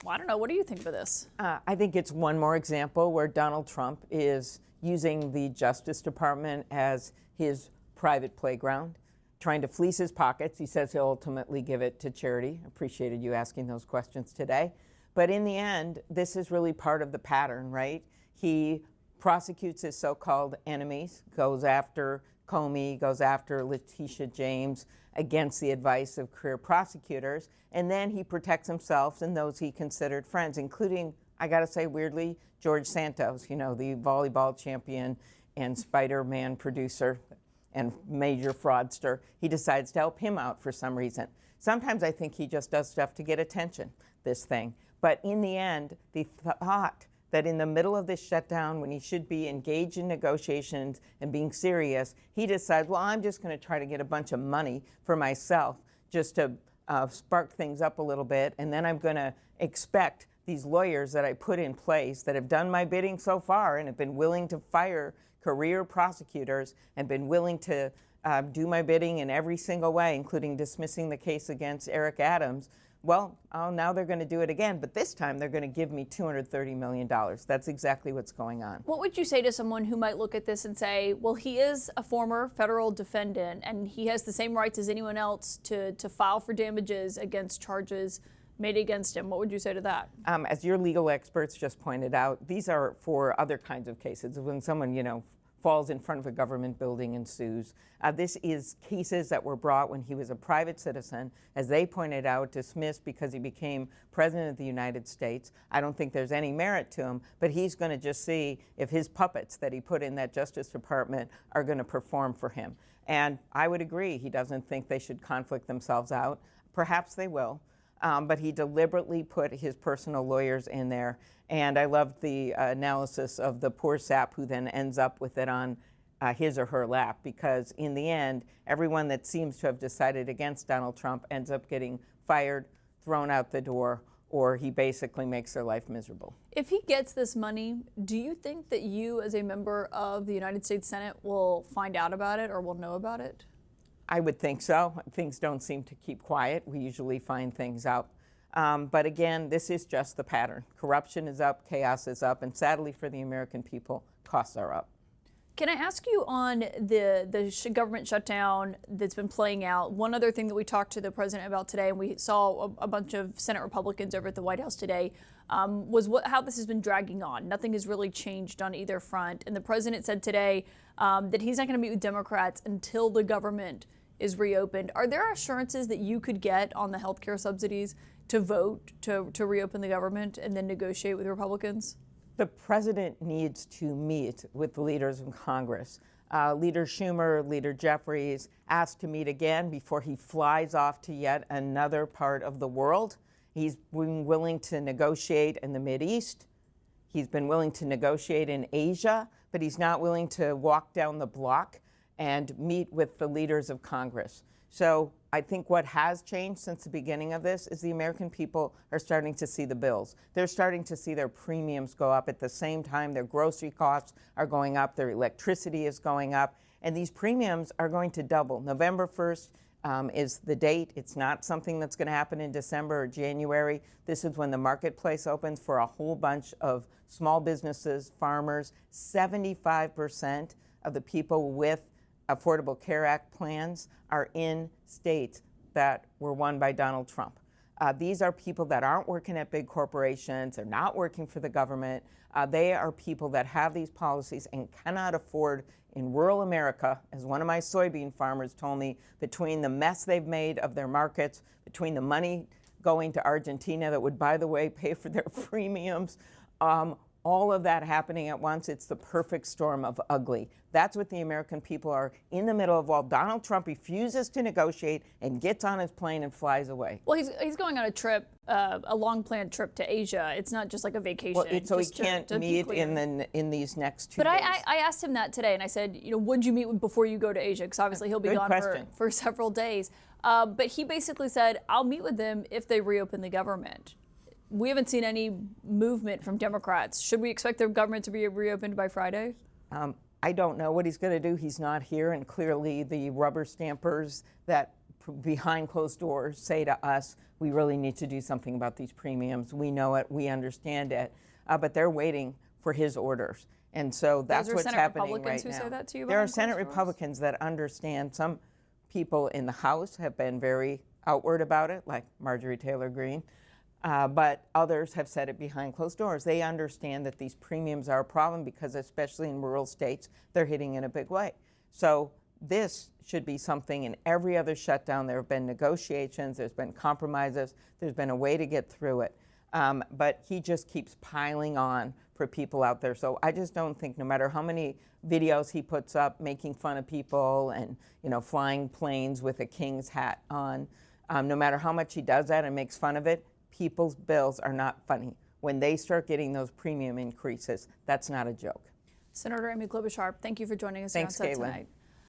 Well, I don't know. What do you think of this? I think it's one more example where Donald Trump is using the Justice Department as his private playground, trying to fleece his pockets. He says he'll ultimately give it to charity. Appreciated you asking those questions today. But in the end, this is really part of the pattern, right? He prosecutes his so-called enemies, goes after Comey, goes after Letitia James against the advice of career prosecutors, and then he protects himself and those he considered friends, including, I gotta say weirdly, George Santos, you know, the volleyball champion and Spider-Man producer and major fraudster. He decides to help him out for some reason. Sometimes I think he just does stuff to get attention, this thing. But in the end, the thought that in the middle of this shutdown, when he should be engaged in negotiations and being serious, he decides, well, I'm just going to try to get a bunch of money for myself just to spark things up a little bit, and then I'm going to expect these lawyers that I put in place that have done my bidding so far and have been willing to fire career prosecutors and been willing to do my bidding in every single way, including dismissing the case against Eric Adams. Well, now they're going to do it again, but this time they're going to give me $230 million. That's exactly what's going on. What would you say to someone who might look at this and say, well, he is a former federal defendant and he has the same rights as anyone else to file for damages against charges made against him? What would you say to that? As your legal experts just pointed out, these are for other kinds of cases. When someone, you know, falls in front of a government building and sues. This is cases that were brought when he was a private citizen, as they pointed out, dismissed because he became president of the United States. I don't think there's any merit to him, but he's going to just see if his puppets that he put in that Justice Department are going to perform for him. And I would agree, he doesn't think they should conflict themselves out. Perhaps they will. But he deliberately put his personal lawyers in there. And I loved the analysis of the poor sap who then ends up with it on his or her lap, because in the end, everyone that seems to have decided against Donald Trump ends up getting fired, thrown out the door, or he basically makes their life miserable. If he gets this money, do you think that you as a member of the United States Senate will find out about it or will know about it? I would think so. Things don't seem to keep quiet. We usually find things out. But again, this is just the pattern. Corruption is up, chaos is up, and sadly for the American people, costs are up. Can I ask you on the government shutdown that's been playing out? One other thing that we talked to the president about today, and we saw a bunch of Senate Republicans over at the White House today, was how this has been dragging on. Nothing has really changed on either front. And the president said today that he's not going to meet with Democrats until the government is reopened. Are there assurances that you could get on the health care subsidies to vote to reopen the government and then negotiate with Republicans? The president needs to meet with the leaders in Congress. Leader Schumer, Leader Jeffries asked to meet again before he flies off to yet another part of the world. He's been willing to negotiate in the Mideast. He's been willing to negotiate in Asia, but he's not willing to walk down the block and meet with the leaders of Congress. So I think what has changed since the beginning of this is the American people are starting to see the bills. They're starting to see their premiums go up at the same time their grocery costs are going up, their electricity is going up, and these premiums are going to double. November 1st is the date. It's not something that's going to happen in December or January. This is when the marketplace opens for a whole bunch of small businesses, farmers. 75% of the people with Affordable Care Act plans are in states that were won by Donald Trump. These are people that aren't working at big corporations, they're not working for the government. They are people that have these policies and cannot afford in rural America, as one of my soybean farmers told me, between the mess they've made of their markets, between the money going to Argentina that would, by the way, pay for their premiums, all of that happening at once. It's the perfect storm of ugly. That's what the American people are in the middle of while Donald Trump refuses to negotiate and gets on his plane and flies away. Well, he's going on a trip, a long planned trip to Asia. It's not just like a vacation. Well, so he can't meet in these next 2 days. But I asked him that today, and I said, you know, would you meet before you go to Asia? Because obviously he'll be gone for several days. But he basically said, I'll meet with them if they reopen the government. We haven't seen any movement from Democrats. Should we expect the government to be reopened by Friday? I don't know what he's going to do. He's not here, and clearly the rubber stampers that behind closed doors say to us, we really need to do something about these premiums. We know it, we understand it, but they're waiting for his orders. And so that's what's Senate happening Republicans right who now. say that to you There are behind Senate closed doors? Republicans that understand. Some people in the House have been very outward about it, like Marjorie Taylor Greene, but others have said it behind closed doors. They understand that these premiums are a problem because, especially in rural states, they're hitting in a big way. So this should be something in every other shutdown. There have been negotiations, there's been compromises, there's been a way to get through it. But he just keeps piling on for people out there. So I just don't think, no matter how many videos he puts up making fun of people and, you know, flying planes with a king's hat on, no matter how much he does that and makes fun of it, people's bills are not funny. When they start getting those premium increases, that's not a joke. Senator Amy Klobuchar, thank you for joining us here on Thanks, set Kaitlan. tonight.